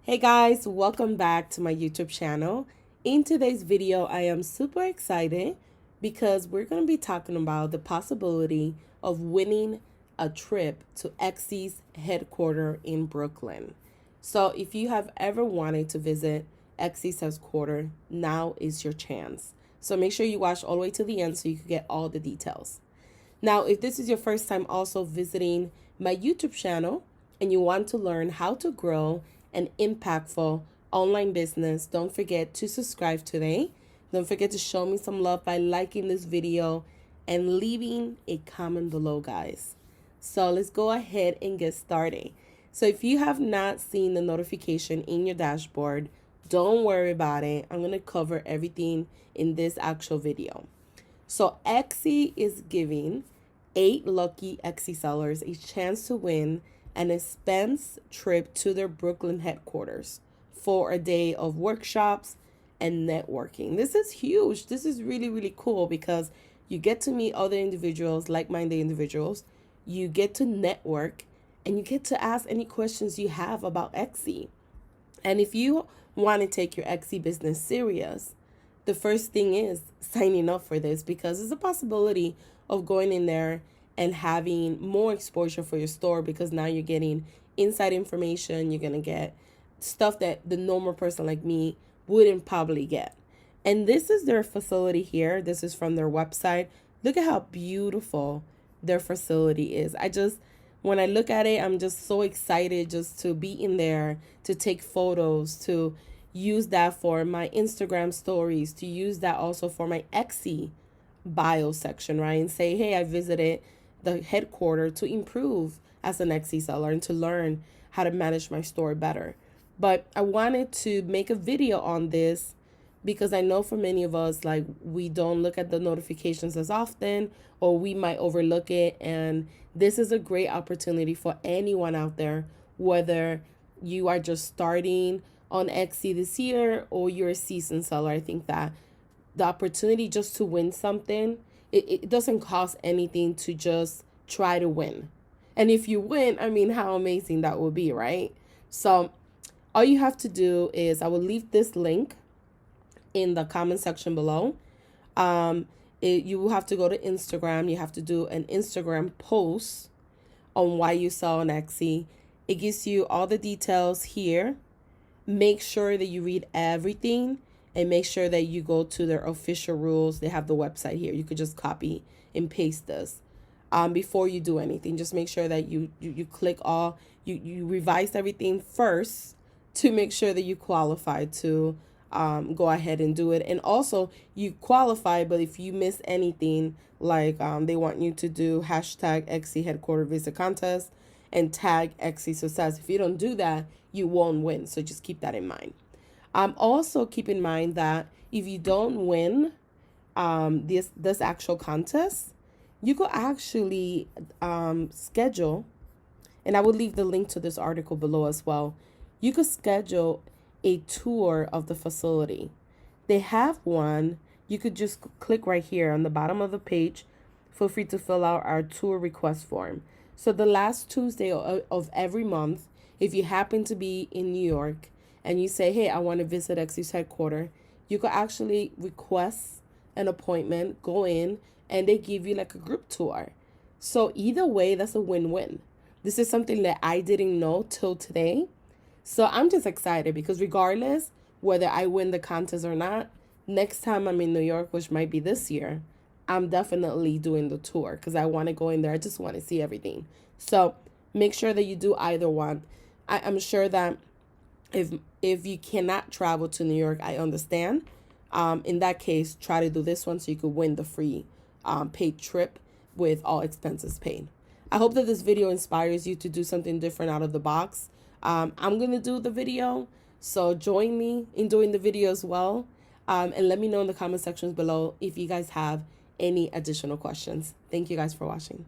Hey guys, welcome back to my YouTube channel. In today's video, I am super excited because we're going to be talking about the possibility of winning a trip to Etsy's headquarters in Brooklyn. So if you have ever wanted to visit Etsy's headquarters, now is your chance. So make sure you watch all the way to the end so you can get all the details. Now, if this is your first time also visiting my YouTube channel and you want to learn how to grow an impactful online business, don't forget to subscribe today. Don't forget to show me some love by liking this video and leaving a comment below, guys. So let's go ahead and get started. So if you have not seen the notification in your dashboard, don't worry about it. I'm going to cover everything in this actual video. So Etsy is giving 8 lucky Etsy sellers a chance to win an expense trip to their Brooklyn headquarters for a day of workshops and networking. This is huge. This is really, really cool because you get to meet other individuals, like-minded individuals. You get to network and you get to ask any questions you have about Etsy. And if you want to take your Etsy business serious, the first thing is signing up for this because there's a possibility of going in there and having more exposure for your store because now you're getting inside information. You're going to get stuff that the normal person like me wouldn't probably get. And this is their facility here. This is from their website. Look at how beautiful their facility is. When I look at it, I'm just so excited just to be in there, to take photos, to use that for my Instagram stories, to use that also for my Etsy bio section, right? And say, hey, I visited the headquarters to improve as an Etsy seller and to learn how to manage my store better. But I wanted to make a video on this because I know for many of us, like, we don't look at the notifications as often, or we might overlook it. And this is a great opportunity for anyone out there, whether you are just starting on Etsy this year or you're a seasoned seller. I think that the opportunity just to win something, it doesn't cost anything to just try to win. And if you win, I mean, how amazing that would be, right? So all you have to do is, I will leave this link in the comment section below. You will have to go to Instagram. You have to do an Instagram post on why you sell on Etsy. It gives you all the details here. Make sure that you read everything and make sure that you go to their official rules. They have the website here. You could just copy and paste this before you do anything. Just make sure that you click all, you revise everything first to make sure that you qualify to go ahead and do it. And also you qualify, but if you miss anything, like they want you to do hashtag Etsy headquarter visit contest and tag Etsy success. If you don't do that, you won't win. So just keep that in mind. Also keep in mind that if you don't win this actual contest, you could actually schedule, and I will leave the link to this article below as well. You could schedule a tour of the facility. They have one. You could just click right here on the bottom of the page. Feel free to fill out our tour request form. So the last Tuesday of every month, if you happen to be in New York and you say, hey, I want to visit Etsy's headquarters, you could actually request an appointment, go in, and they give you like a group tour. So either way, that's a win-win. This is something that I didn't know till today. So I'm just excited because regardless whether I win the contest or not, next time I'm in New York, which might be this year, I'm definitely doing the tour because I want to go in there. I just want to see everything. So make sure that you do either one. I'm sure that if you cannot travel to New York, I understand. In that case, try to do this one so you could win the free paid trip with all expenses paid. I hope that this video inspires you to do something different out of the box. I'm going to do the video, so join me in doing the video as well. And let me know in the comment sections below if you guys have any additional questions. Thank you guys for watching.